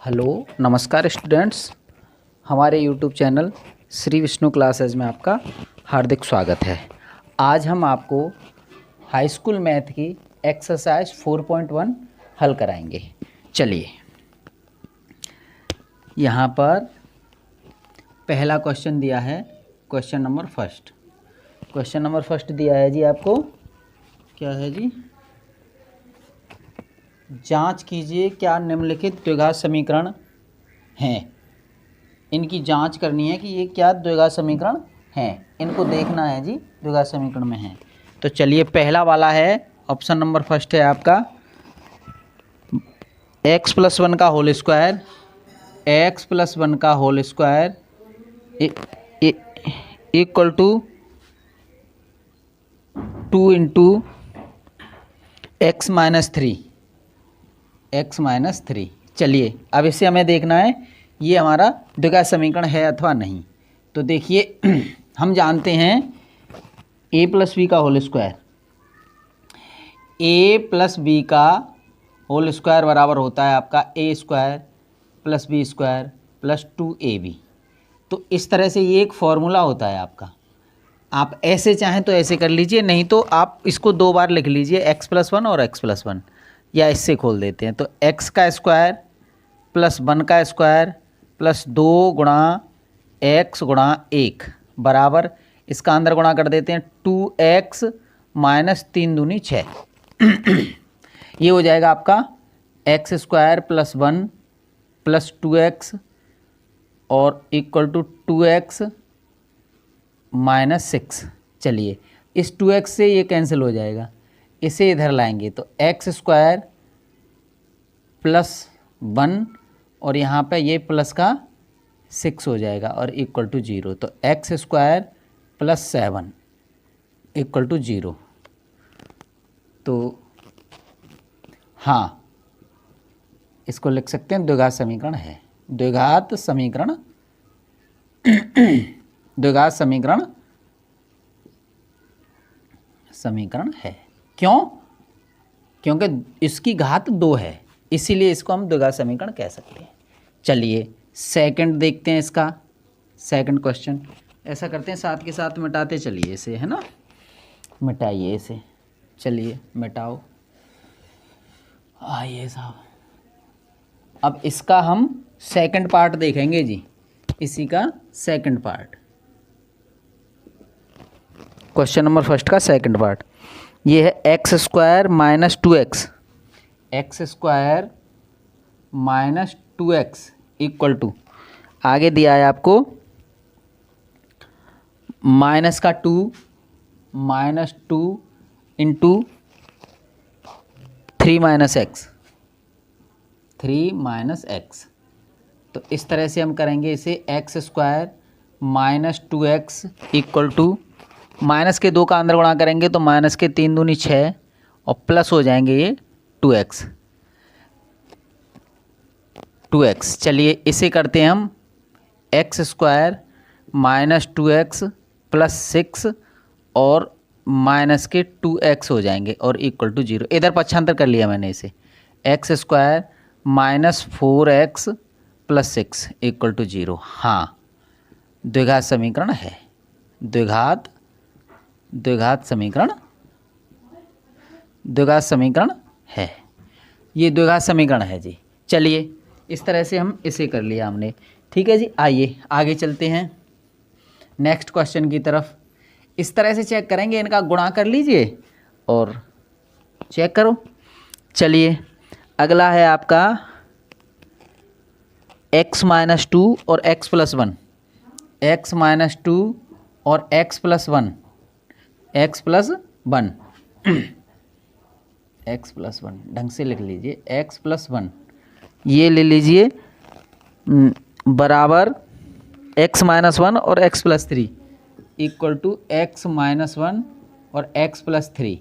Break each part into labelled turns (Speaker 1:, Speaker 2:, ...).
Speaker 1: Hello नमस्कार students, हमारे YouTube channel Shri Vishnu classes में आपका हार्दिक स्वागत है। आज हम आपको हाई स्कूल मैथ की एक्सरसाइज 4.1 हल कराएंगे। चलिए, यहाँ पर पहला क्वेश्चन दिया है, क्वेश्चन नंबर फर्स्ट दिया है जी आपको। क्या है जी? जांच कीजिए क्या निम्नलिखित द्विघात समीकरण हैं। इनकी जांच करनी है कि ये क्या द्विघात समीकरण हैं, इनको देखना है जी द्विघात समीकरण में हैं। तो चलिए, पहला वाला है, ऑप्शन नंबर फर्स्ट है आपका x+1 का होल स्क्वायर, x+1 का whole square equal to 2 × x-3। चलिए, अब इससे हमें देखना है ये हमारा द्विघात समीकरण है अथवा नहीं। तो देखिए, हम जानते हैं a+b का होल स्क्वायर, a+b का होल स्क्वायर बराबर होता है आपका a² + b² + 2ab। तो इस तरह से ये एक फॉर्मूला होता है आपका। आप ऐसे चाहें तो ऐसे कर लीजिए, नहीं तो आप इसको दो बार लिख लीजिए, x+1 और x+1, या इससे खोल देते हैं। तो x² + 1² + 2 × x × 1 बराबर, इसका अंदर गुणा कर देते हैं, 2x - 3 दूनी 6। ये हो जाएगा आपका x² + 1 + 2x और इक्वल टू 2x - 6। चलिए, इस 2x से ये कैंसिल हो जाएगा, इसे इधर लाएंगे तो x² + 1 और यहाँ पे ये प्लस का 6 हो जाएगा और इक्वल टू 0। तो x² + 7 इक्वल टू 0। तो हाँ, इसको लिख सकते हैं द्विघात समीकरण है। द्विघात समीकरण है। क्यों? क्योंकि इसकी घात 2 है, इसीलिए इसको हम द्विघात समीकरण कह सकते हैं। चलिए, सेकंड देखते हैं इसका, सेकंड क्वेश्चन। ऐसा करते हैं, साथ के साथ मिटाते चलिए इसे, है ना। मिटाइए इसे, चलिए मिटाओ। आइए साहब, अब इसका हम सेकंड पार्ट देखेंगे जी, इसी का second part, question number first का सेकंड पार्ट। ये है x² - 2x इक्वल टू, आगे दिया है आपको -2 × 3 - x। तो इस तरह से हम करेंगे इसे, x² - 2x equal to, minus के 2 का अंदर गुणा करेंगे तो माइनस के 3 दूनी 6 और प्लस हो जाएंगे ये 2x। चलिए, इसे करते हैं हम x² - 2x + 6 और माइनस के 2x हो जाएंगे और इक्वल टू 0। इधर पक्षांतर कर लिया मैंने इसे, x² - 4x + 6 इक्वल टू 0। हाँ, द्विघात समीकरण है। द्विघात समीकरण है। ये द्विघात समीकरण है जी। चलिए, इस तरह से हम इसे कर लिया हमने। ठीक है जी, आइए आगे चलते हैं नेक्स्ट क्वेश्चन की तरफ। इस तरह से चेक करेंगे, इनका गुणा कर लीजिए और चेक करो। चलिए, अगला है आपका x - 2 और x + 1, x - 2 और x + 1, ढंग से लिख लीजिए, x + 1 ये ले लीजिए बराबर x - 1 और x + 3 इक्वल टू x - 1 और x + 3।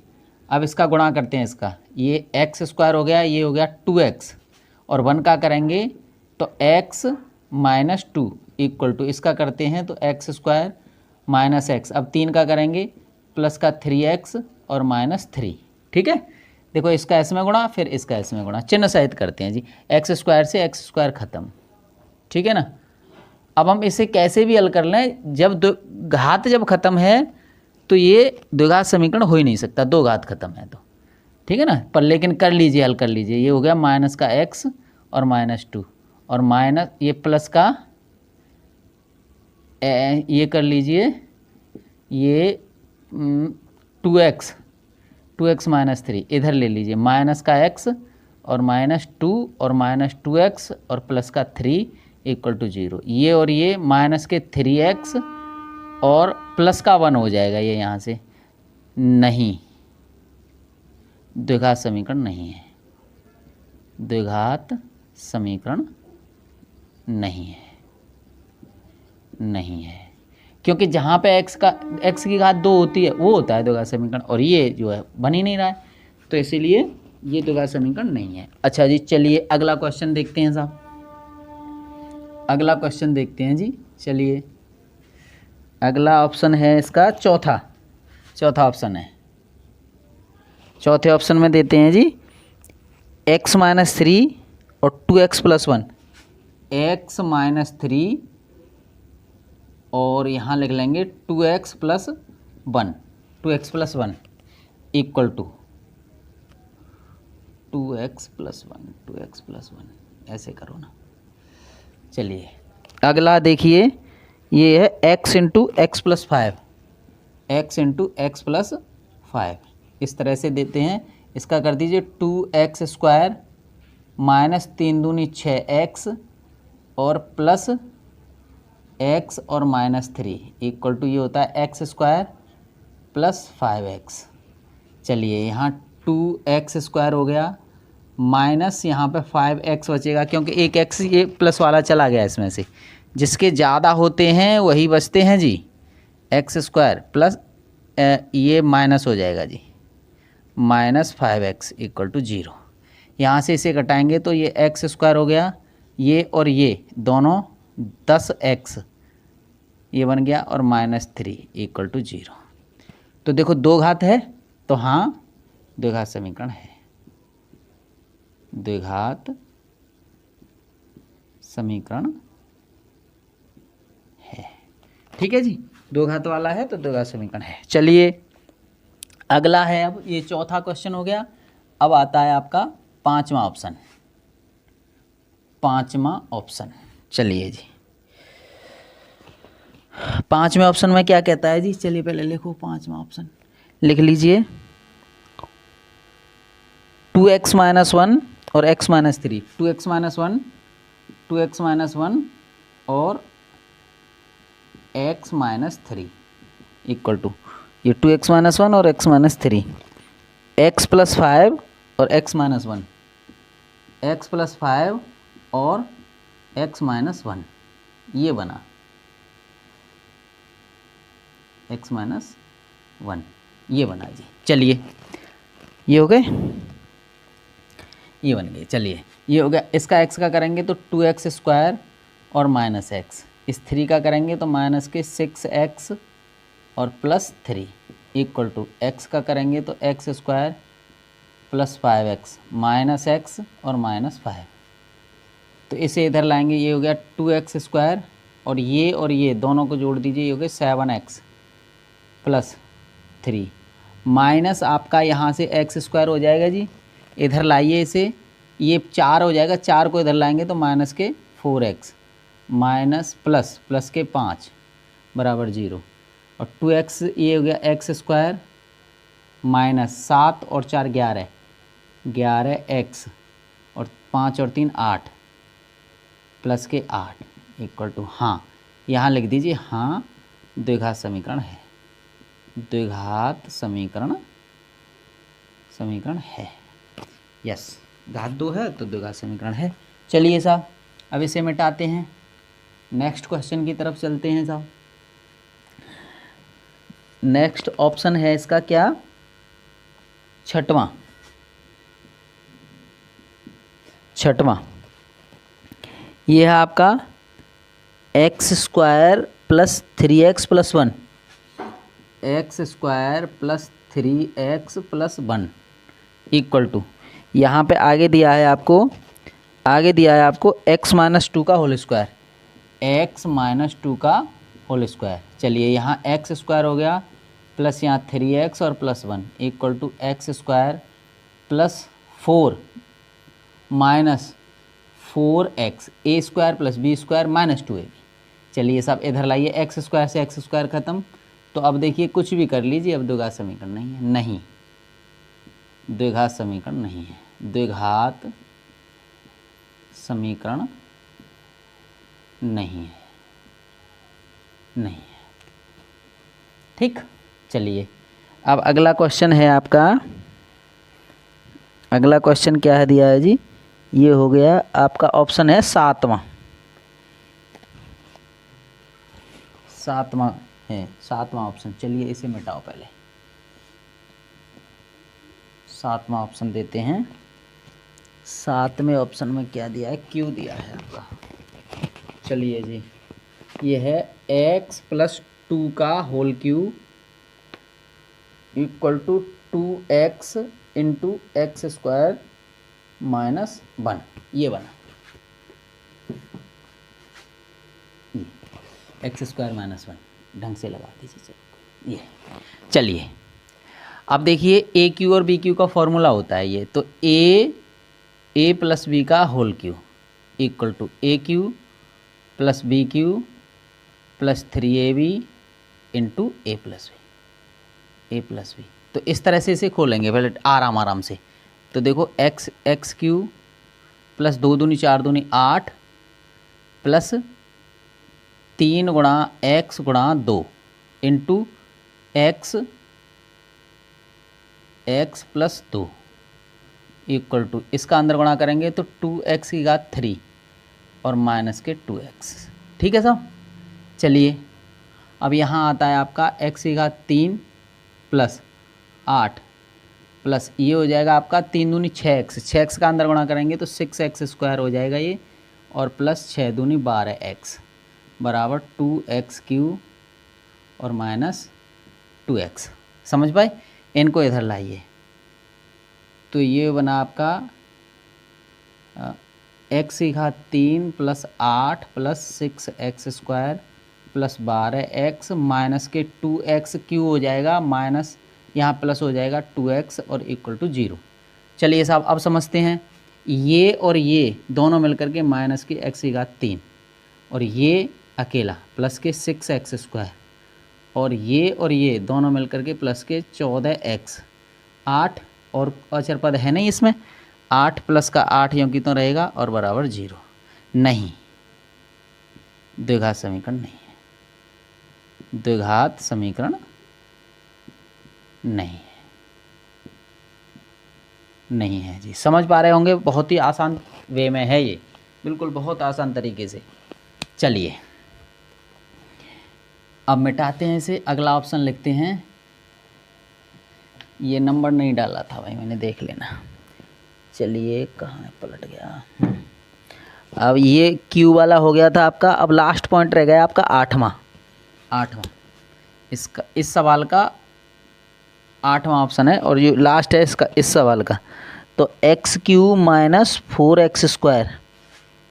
Speaker 1: अब इसका गुणा करते हैं, इसका ये x² हो गया, ये हो गया 2x और 1 का करेंगे तो x - 2 इक्वल टू, इसका करते हैं तो x² - x। अब 3 का करेंगे प्लस का 3x और -3। ठीक है, देखो इसका एस में गुणा, फिर इसका एस में गुणा, चिन्ह सहित करते हैं जी। एक्स स्क्वायर से एक्स स्क्वायर खत्म, ठीक है ना। अब हम इसे कैसे भी हल कर लें, जब घात जब खत्म है तो ये द्विघात समीकरण हो ही नहीं सकता, दो घात खत्म है तो, ठीक है ना। पर लेकिन कर लीजिए, हल कर लीजिए। ये हो गया माइनस का एक्स और -2 और माइनस ये प्लस का ये कर लीजिए, ये 2x -3 इधर ले लीजिए, माइनस का x और -2 और -2x और प्लस का 3 = 0। ये और ये माइनस के 3x और प्लस का 1 हो जाएगा, ये यहाँ से नहीं, द्विघात समीकरण नहीं है, द्विघात समीकरण नहीं है, नहीं है, क्योंकि जहाँ पे x की घात 2 होती है वो होता है द्विघात समीकरण, और ये जो है बन ही नहीं रहा है, तो इसीलिए ये द्विघात समीकरण नहीं है। अच्छा जी, चलिए अगला क्वेश्चन देखते हैं साहब, अगला क्वेश्चन देखते हैं जी। चलिए अगला ऑप्शन है इसका चौथा ऑप्शन है। चौथे ऑप्शन में देते हैं जी x - 3 और 2x + 1, x - 3 और यहाँ लिख लेंगे 2x + 1, 2x + 1 equal to 2x + 1, 2x + 1, ऐसे करो ना। चलिए अगला देखिए, ये है x × x + 5, x × x + 5, इस तरह से देते हैं। इसका कर दीजिए 2x² -3 दूनी 6x और प्लस x और -3 इक्वल टू ये होता है x² + 5x। चलिए यहाँ 2x² हो गया, माइनस यहाँ पे 5x बचेगा, क्योंकि एक x ये प्लस वाला चला गया इसमें से, जिसके ज़्यादा होते हैं वही बचते हैं जी। x² प्लस ये माइनस हो जाएगा जी, -5x = 0। यहाँ से इसे घटाएंगे तो ये x² हो गया, ये और ये दोनों 10x ये बन गया, और -3 = 0। तो देखो दो घात है, तो हाँ द्विघात समीकरण है, द्विघात समीकरण है, ठीक है जी। दो घात वाला है तो द्विघात समीकरण है। चलिए अगला है, अब ये चौथा क्वेश्चन हो गया। अब आता है आपका पांचवा ऑप्शन। चलिए जी पांचवें ऑप्शन में क्या कहता है जी, चलिए पहले लिखो पांचवा ऑप्शन, लिख लीजिए 2x - 1 और x - 3, 2x - 1 और x - 3 इक्वल टू ये 2x - 1 और x - 3, x + 5 और x - 1, x + 5 और x - 1, ये बना x - 1, ये बना जी। चलिए ये हो गए, ये बन गए। चलिए ये हो गया, इसका x का करेंगे तो 2x² और -x, इस 3 का करेंगे तो -6x और +3 इक्वल टू x का करेंगे तो x² + 5x -x और -5, तो इसे इधर लाएंगे, ये हो गया 2x² और ये दोनों को जोड़ दीजिए, ये हो गया 7x + 3 माइनस आपका यहाँ से x² हो जाएगा जी, इधर लाइए इसे, ये 4 हो जाएगा, 4 को इधर लाएंगे तो -4x माइनस प्लस के 5 बराबर 0, और 2x ये हो गया x² -7 और 4 11x और 5 और 3 8 प्लस के 8 इक्वल टू, हाँ यहाँ लिख दीजिए, हाँ द्विघात समीकरण है, द्विघात समीकरण है, यस घात 2 है तो द्विघात समीकरण है। चलिए साहब अब इसे मिटाते हैं, नेक्स्ट क्वेश्चन की तरफ चलते हैं साहब। नेक्स्ट ऑप्शन है इसका क्या, छठवां, ये है आपका x² + 3x + 1, x² + 3x + 1 equal to, यहाँ पे आगे दिया है आपको x माइनस टू का whole square, x minus two का होल स्क्वायर। चलिए यहाँ एक्स स्क्वायर हो गया प्लस यहाँ 3x और plus 1 equal to x square plus 4 minus 4x a square plus b square minus 2ab। चलिए सब इधर लाइए, एक्स स्क्वायर से एक्स स्क्वायर ख़त्म। तो अब देखिए कुछ भी कर लीजिए, अब द्विघात समीकरण नहीं है, नहीं द्विघात समीकरण नहीं है, द्विघात समीकरण नहीं है, नहीं है। ठीक, चलिए अब अगला क्वेश्चन है आपका, अगला क्वेश्चन क्या है दिया है जी, ये हो गया आपका ऑप्शन है सातवां है, सातवां ऑप्शन। चलिए इसे मिटाओ पहले, सातवां ऑप्शन देते हैं। सातवें ऑप्शन में क्या दिया है, क्यू दिया है आपका। चलिए जी, ये है x प्लस 2 का whole cube equal to 2x into x square minus 1, ये बना एक्स स्क्वायर माइनस 1, ढंग से लगा दीजिए। चलो ये, चलिए अब देखिए ए क्यू और बी क्यू का फॉर्मूला होता है ये, तो ए प्लस बी का whole cube equal to a cube plus b cube plus 3ab into a plus b. तो इस तरह से इसे खोलेंगे पहले आराम से। तो देखो एक्स क्यू प्लस 2 दूनी 4 दूनी 8 प्लस 3 गुणा एक्स गुणा 2 into x plus 2 equal to, इसका अंदर गुणा करेंगे तो 2x की घात 3 और माइनस के 2x। ठीक है साहब, चलिए अब यहाँ आता है आपका x की घात 3 प्लस 8 प्लस ये हो जाएगा आपका 3 दूनी 6x, 6x का अंदर गुणा करेंगे तो 6x स्क्वायर हो जाएगा ये, और प्लस 6 दूनी 12x बराबर 2x क्यू और माइनस 2x। समझ पाए, इनको इधर लाइए। तो ये बना आपका x की घात 3 plus 8 plus 6x square plus 12x minus के 2x क्यू हो जाएगा, माइनस यहाँ प्लस हो जाएगा 2x और इक्वल टू 0। चलिए साहब अब समझते हैं, ये और ये दोनों मिलकर के माइनस की x की घात 3 और ये अकेला प्लस के 6x स्क्वायर और ये दोनों मिलकर के प्लस के 14x, 8 और अचर पद है नहीं इसमें, 8 प्लस का 8 यों की तो रहेगा और बराबर 0। नहीं, द्विघात समीकरण नहीं है, द्विघात समीकरण नहीं है जी। समझ पा रहे होंगे, बहुत ही आसान वे में है ये, बिल्कुल बहुत आसान तरीके से। चलिए अब मिटाते हैं इसे, अगला ऑप्शन लिखते हैं। ये नंबर नहीं डाला था भाई मैंने, देख लेना। चलिए कहाँ पलट गया, अब ये क्यू वाला हो गया था आपका। अब लास्ट पॉइंट रह गया आपका आठवां, इसका इस सवाल का आठवां ऑप्शन है और ये लास्ट है इसका इस सवाल का। तो x Q minus 4x square,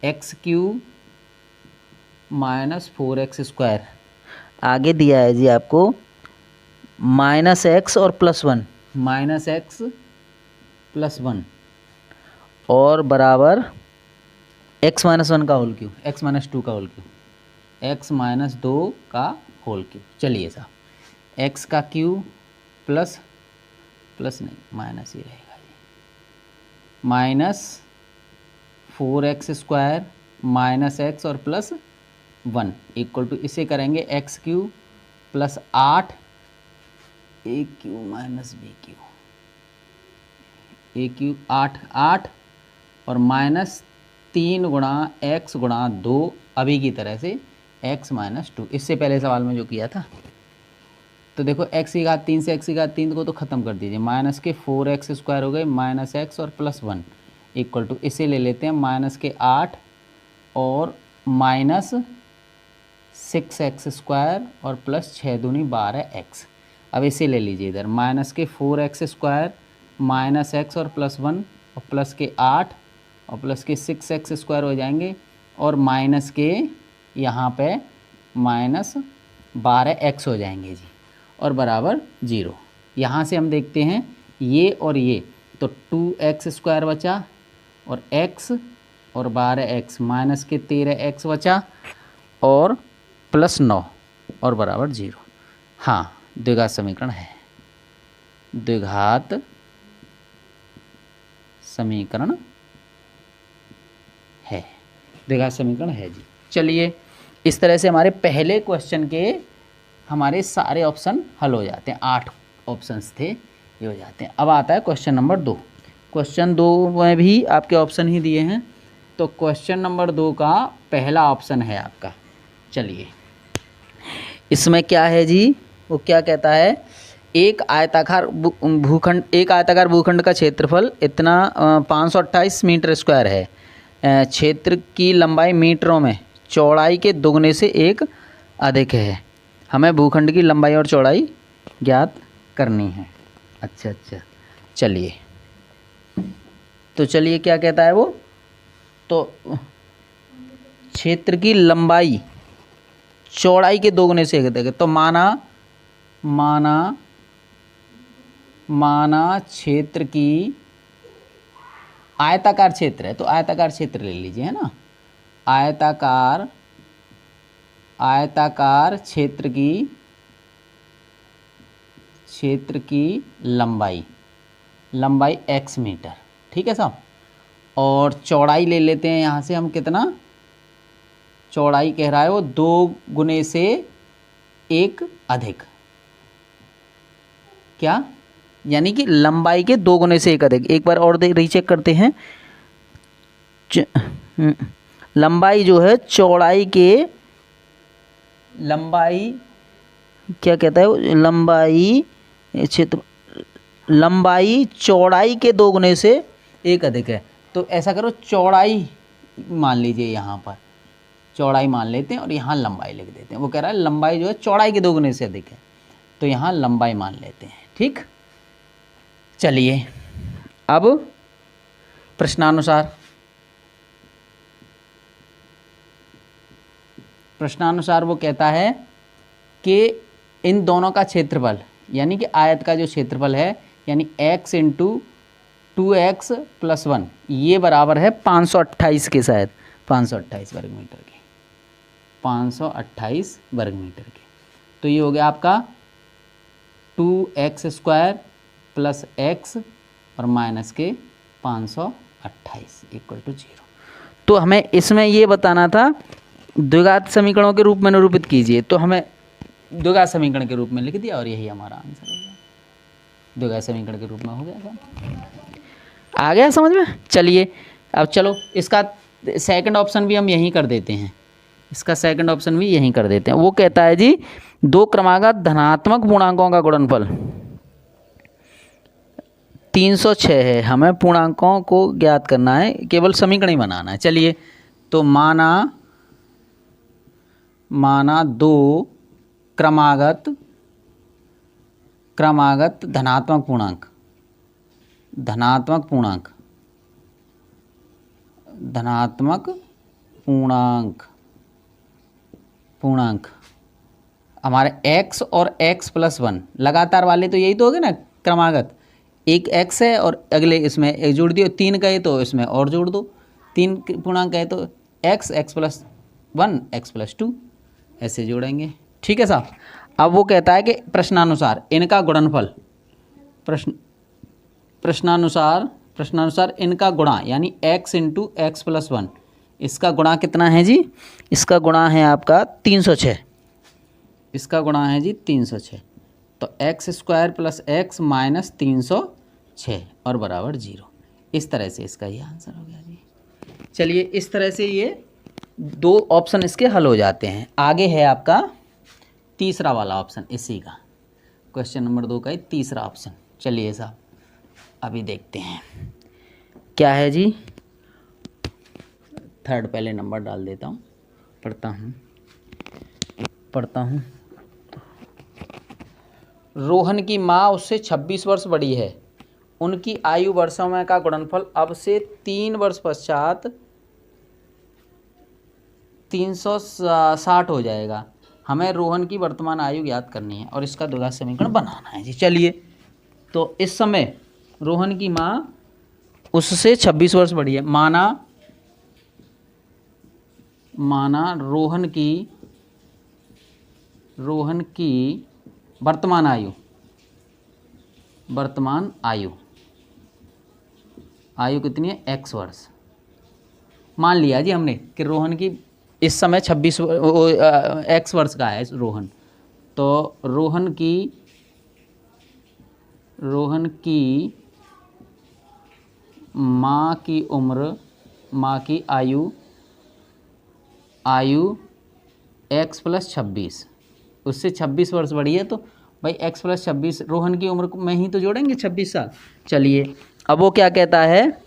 Speaker 1: x Q minus 4x square, आगे दिया है जी आपको माइनस एक्स और प्लस 1, माइनस एक्स प्लस 1 और बराबर x माइनस 1 का होल क्यू, x माइनस 2 का होल क्यू, x माइनस 2 का होल क्यू। चलिए साहब x का क्यू प्लस नहीं माइनस ही रहेगा जी, minus 4x square minus x और प्लस 1 इक्वल टू, इसे करेंगे x cube plus 8 a cube minus b cube, a cube 8 और माइनस 3 गुणा एक्स गुणा 2 अभी की तरह से x माइनस 2, इससे पहले सवाल में जो किया था। तो देखो x की घात 3 से x की घात 3 को तो ख़त्म कर दीजिए, माइनस के 4x स्क्वायर हो गए माइनस x और प्लस 1 इक्वल टू, इसे ले लेते हैं माइनस के 8 और माइनस 6x स्क्वायर और प्लस 6 दूनी 12x। अब इसे ले लीजिए इधर, माइनस के 4x स्क्वायर -x और +1 और प्लस के 8 और प्लस के 6x² हो जाएंगे और माइनस के यहाँ पे -12x हो जाएंगे जी और बराबर 0। यहाँ से हम देखते हैं ये और ये, तो 2x² बचा और x और 12x माइनस के 13x बचा और +9 और बराबर 0। हाँ, द्विघात समीकरण है, द्विघात समीकरण है, द्विघात समीकरण है जी। चलिए, इस तरह से हमारे पहले क्वेश्चन के हमारे सारे ऑप्शन हल हो जाते हैं। 8 ऑप्शंस थे, ये हो जाते हैं। अब आता है क्वेश्चन नंबर 2। क्वेश्चन 2 में भी आपके ऑप्शन ही दिए हैं, तो क्वेश्चन नंबर 2 का पहला ऑप्शन है आपका। चलिए, इसमें क्या है जी, वो क्या कहता है, एक आयताकार भूखंड का क्षेत्रफल इतना 528 मीटर स्क्वायर है। क्षेत्र की लंबाई मीटरों में, चौड़ाई के दोगुने से 1 अधिक है। हमें भूखंड की लंबाई और चौड़ाई ज्ञात करनी है। अच्छा, चलिए, तो चलिए क्या कहता है वो, तो क्षेत्र की लंबाई चौड़ाई के दोगुने से 1 अधिक है। तो माना क्षेत्र की, आयताकार क्षेत्र है तो आयताकार क्षेत्र ले लीजिए, है ना। आयताकार क्षेत्र की लंबाई x मीटर, ठीक है साहब। और चौड़ाई ले लेते हैं यहाँ से हम, कितना चौड़ाई कह रहा है वो, 2 गुने से 1 अधिक, क्या, यानी कि लंबाई के 2 गुने से 1 अधिक। एक बार और रीचेक करते हैं। लंबाई जो है चौड़ाई के, लंबाई क्या कहता है वो, लंबाई चौड़ाई के 2 गुने से 1 अधिक है। तो ऐसा करो, चौड़ाई मान लीजिए, यहाँ पर चौड़ाई मान लेते हैं और यहाँ लंबाई लिख देते हैं। वो कह रहा है लंबाई जो है चौड़ाई के 2 गुने से अधिक है, तो यहाँ लंबाई मान लेते हैं, ठीक। चलिए, अब प्रश्नानुसार वो कहता है कि इन दोनों का क्षेत्रफल, यानी कि आयत का जो क्षेत्रफल है, यानी x × 2x + 1, ये बराबर है 528 के, शायद 528 वर्ग मीटर के, 528 वर्ग मीटर के। तो ये हो गया आपका 2x² + x और माइनस के 528 = 0। तो हमें इसमें ये बताना था, द्विघात समीकरणों के रूप में निरूपित कीजिए, तो हमें द्विघात समीकरण के रूप में लिख दिया और यही हमारा आंसर हो गया। द्विघात समीकरण के रूप में हो गया था, आ गया समझ में। चलिए, अब चलो इसका सेकंड ऑप्शन भी हम यहीं कर देते हैं, इसका सेकंड ऑप्शन भी यहीं कर देते हैं। वो कहता है जी, 2 क्रमागत धनात्मक पूर्णांकों का गुणनफल 306 है। हमें पूर्णांकों को ज्ञात करना है, केवल समीकरण ही बनाना है। चलिए, तो माना 2 क्रमागत धनात्मक पूर्णांक हमारे x और x + 1 लगातार वाले, तो यही तो हो गए ना क्रमागत। एक x है और अगले इसमें एक जोड़ दियो, 3 कहे तो इसमें और जोड़ दो, 3 पूर्णांक कहे तो x + 1 x + 2 ऐसे जोड़ेंगे, ठीक है साहब। अब वो कहता है कि प्रश्नानुसार इनका गुणनफल, प्रश्नानुसार इनका गुणा, यानी x × x + 1, इसका गुणा कितना है जी, इसका गुणा है आपका 306, इसका गुणा है जी 306। तो x² + x - 306 और बराबर 0। इस तरह से इसका ये आंसर हो गया जी। चलिए, इस तरह से ये 2 ऑप्शन इसके हल हो जाते हैं। आगे है आपका तीसरा वाला ऑप्शन, इसी का क्वेश्चन नंबर 2 का ही तीसरा ऑप्शन। चलिए साहब, अभी देखते हैं क्या है जी। थर्ड पहले नंबर डाल देता हूँ, पढ़ता हूँ। रोहन की माँ उससे 26 वर्ष बड़ी है उनकी आयु वर्षों में का गुणनफल अब से 3 वर्ष पश्चात 360 हो जाएगा। हमें रोहन की वर्तमान आयु ज्ञात करनी है और इसका द्विघात समीकरण बनाना है जी। चलिए, तो इस समय रोहन की माँ उससे 26 वर्ष बड़ी है। माना रोहन की वर्तमान आयु कितनी है? x वर्ष। मान लिया जी हमने कि रोहन की इस समय 26 x वर्ष का है रोहन। तो रोहन की माँ की उम्र, माँ की आयु x + 26, उससे 26 वर्ष बड़ी है। तो भाई x + 26 रोहन की उम्र में ही तो जोड़ेंगे 26 साल। चलिए, अब वो क्या कहता है,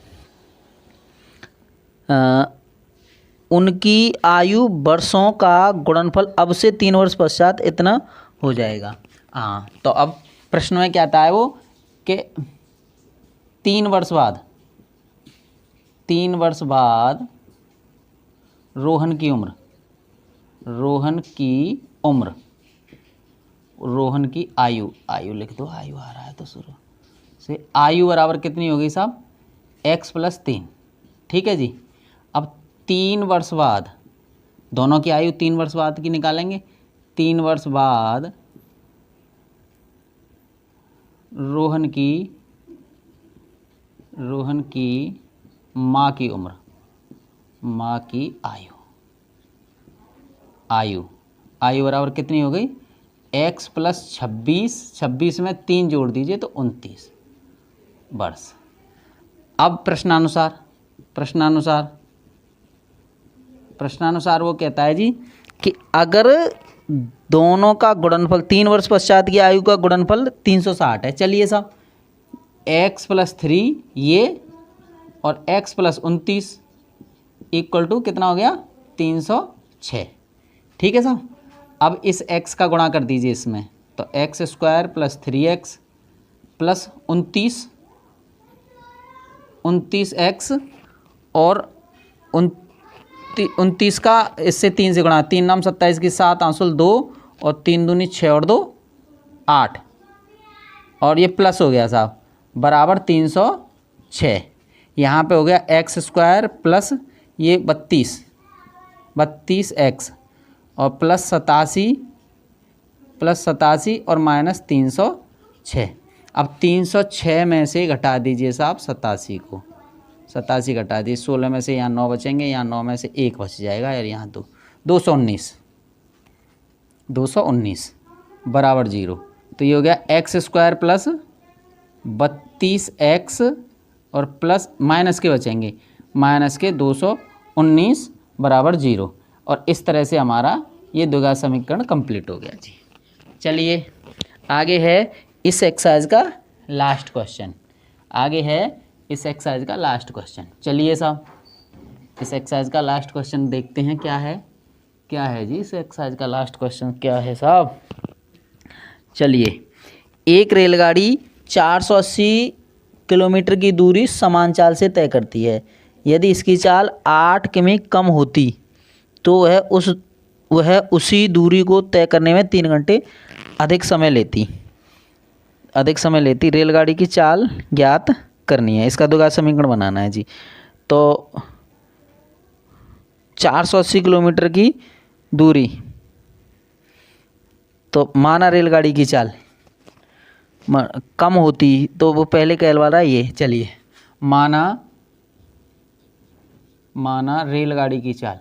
Speaker 1: उनकी आयु वर्षों का गुणनफल अब से 3 वर्ष पश्चात इतना हो जाएगा। हाँ, तो अब प्रश्न में क्या आता है वो कि 3 वर्ष बाद रोहन की आयु लिख दो, आयु आ रहा है तो शुरू से आयु बराबर कितनी होगी साहब? x + 3। ठीक है जी। अब 3 वर्ष बाद, दोनों की आयु 3 वर्ष बाद की निकालेंगे। 3 वर्ष बाद रोहन की माँ की उम्र, माँ की आयु बराबर कितनी हो गई? x + 26 में 3 जोड़ दीजिए तो 29 वर्ष। अब प्रश्नानुसार वो कहता है जी कि अगर दोनों का गुणनफल 3 वर्ष पश्चात की आयु का गुणनफल 360 है। चलिए साहब, x + 3 ये और x + 29 = कितना हो गया? 306। ठीक है साहब। अब इस x का गुणा कर दीजिए इसमें, तो x² + 3x + 29x और 29 का इससे 3 से गुणा, 3 नाम 27 की 7 आंसुल 2 और 3 दूनी 6 और 2 8 और ये प्लस हो गया साहब बराबर 306। यहाँ पे हो गया x² प्लस ये 32x और प्लस 87 और माइनस 306। अब 306 में से घटा दीजिए साहब 87 को, 87 घटा दिए, 16 में से यहाँ 9 बचेंगे, यहाँ 9 में से 1 बच जाएगा और यहाँ 219 बराबर 0। तो ये हो गया x² प्लस 32x और प्लस माइनस के बचेंगे, माइनस के 219 बराबर 0। और इस तरह से हमारा ये द्विघात समीकरण कंप्लीट हो गया जी। चलिए, आगे है इस एक्सरसाइज का लास्ट क्वेश्चन। चलिए साहब, इस एक्सरसाइज का लास्ट क्वेश्चन देखते हैं क्या है जी। इस एक्सरसाइज का लास्ट क्वेश्चन क्या है साहब? चलिए, एक रेलगाड़ी 480 किलोमीटर की दूरी समान चाल से तय करती है। यदि इसकी चाल 8 किमी कम होती तो वह उसी दूरी को तय करने में 3 घंटे अधिक समय लेती। रेलगाड़ी की चाल ज्ञात करनी है, इसका द्विघात समीकरण बनाना है जी। तो 480 किलोमीटर की दूरी, तो माना रेलगाड़ी की चाल कम होती तो वो पहले कहलवा ये। चलिए, माना रेलगाड़ी की चाल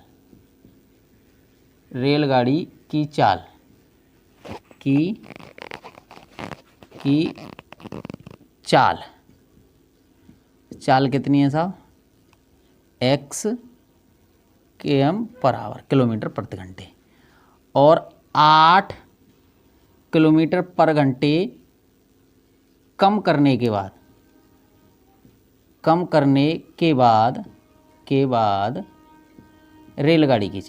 Speaker 1: कितनी है साहब? x km/h, किलोमीटर प्रति घंटे, और 8 किलोमीटर पर घंटे कम करने के बाद रेलगाड़ी की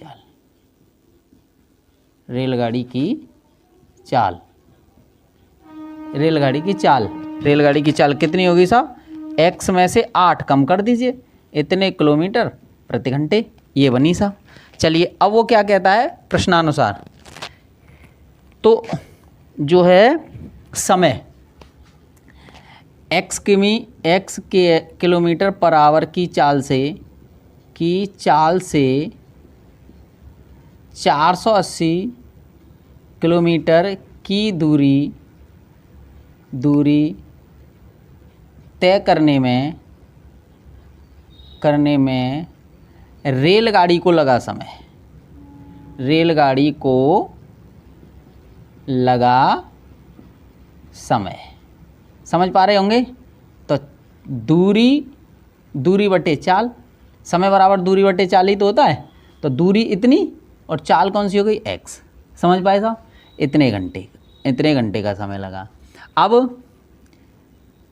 Speaker 1: चाल रेलगाड़ी की चाल कितनी होगी साहब, x में से 8 कम कर दीजिए, इतने किलोमीटर प्रति घंटे, ये बनी साहब। चलिए अब वो क्या कहता है प्रश्नानुसार, तो जो है समय x के किलोमीटर पर आवर की चाल से 480 किलोमीटर की दूरी तय करने में रेलगाड़ी को लगा समय, समझ पा रहे होंगे। तो दूरी बटे चाल, समय बराबर दूरी बटे चाल ही तो होता है, तो दूरी इतनी और चाल कौन सी हो गई x, समझ पाए साहब। इतने घंटे का समय लगा। अब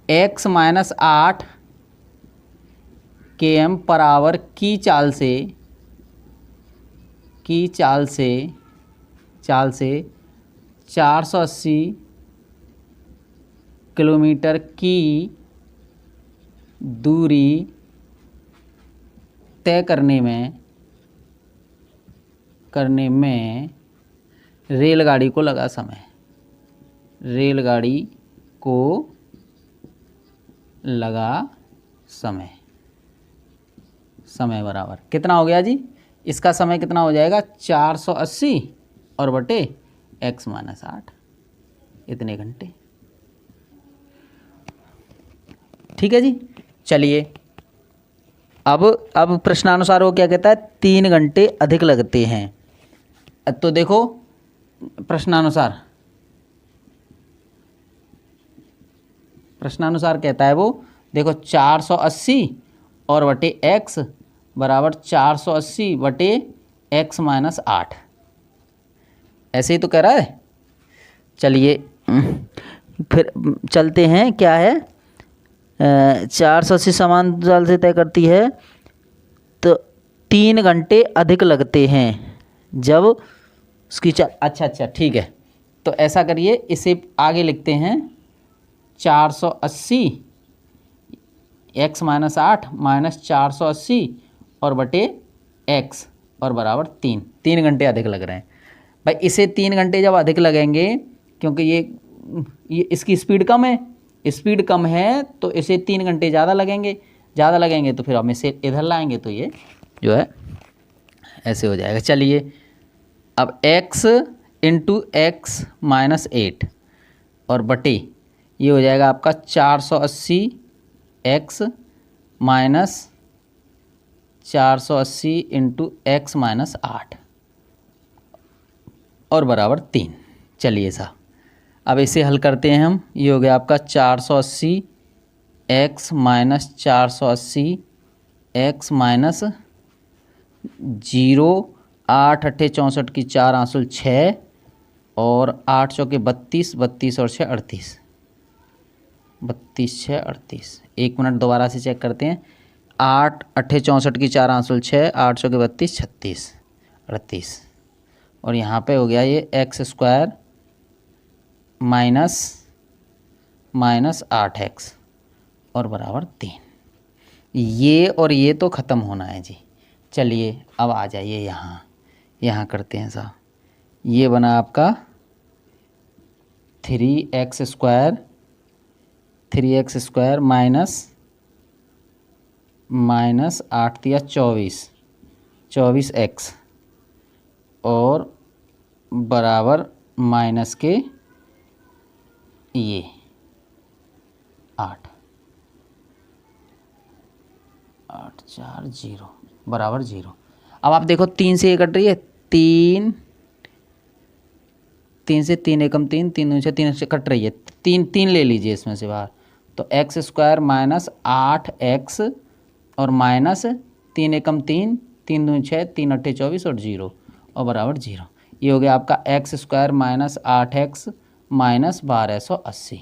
Speaker 1: x - 8 km पर आवर की चाल से 480 किलोमीटर की दूरी तय करने में रेलगाड़ी को लगा समय बराबर कितना हो गया जी, इसका समय कितना हो जाएगा 480 और बटे x - 8, इतने घंटे। ठीक है जी। चलिए अब प्रश्नानुसार वो क्या कहता है, 3 घंटे अधिक लगते हैं। तो देखो प्रश्नानुसार कहता है वो, देखो 480 और बटे x बराबर 480 बटे x - 8, ऐसे ही तो कह रहा है। चलिए फिर चलते हैं, क्या है 480 समान चाल से तय करती है तो 3 घंटे अधिक लगते हैं जब उसकी चाल, अच्छा ठीक है। तो ऐसा करिए, इसे आगे लिखते हैं 480 x - 8 माइनस 480 और बटे x और बराबर 3 घंटे अधिक लग रहे हैं भाई। इसे 3 घंटे जब अधिक लगेंगे, क्योंकि ये इसकी स्पीड कम है तो इसे 3 घंटे ज़्यादा लगेंगे तो फिर हम इसे इधर लाएंगे तो ये जो है ऐसे हो जाएगा। चलिए अब x × x - 8 और बटे ये हो जाएगा आपका 480 x माइनस 480 × x - 8 और बराबर 3। चलिए साहब अब इसे हल करते हैं हम। ये हो गया आपका 480 x माइनस 480 x माइनस 0, 8 8 64 की 4 आंसुल 6 और 8 चौके 32, 32 और 6 38, 32 6 38। 1 मिनट दोबारा से चेक करते हैं। 8 8 64 की 4 आंसुल 6, 8 चौके 32, 36 38 और यहाँ पे हो गया ये x² माइनस 8x और बराबर 3। ये और ये तो ख़त्म होना है जी। चलिए अब आ जाइए यहाँ करते हैं साहब। ये बना आपका 3x² माइनस 8 दिया 24x और बराबर माइनस के ये 8 4 0 बराबर 0। अब आप देखो 3 से ये कट रही है, 3 से 3 एकम 3, 3 से 3 से कट रही है, 3 ले लीजिए इसमें से बाहर। तो x² माइनस 8x और माइनस 3 एकम 3, 3 दूनी 6, 3 अट्ठे 24 और 0 और बराबर 0। ये हो गया आपका x² माइनस 8x माइनस 1280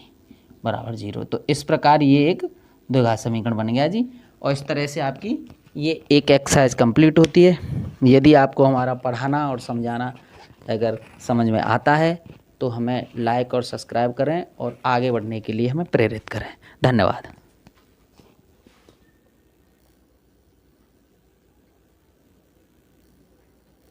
Speaker 1: बराबर 0। तो इस प्रकार ये एक द्विघात समीकरण बन गया जी। और इस तरह से आपकी ये एक एक्सरसाइज कंप्लीट होती है। यदि आपको हमारा पढ़ाना और समझाना अगर समझ में आता है तो हमें लाइक और सब्सक्राइब करें और आगे बढ़ने के लिए हमें प्रेरित करें। धन्यवाद।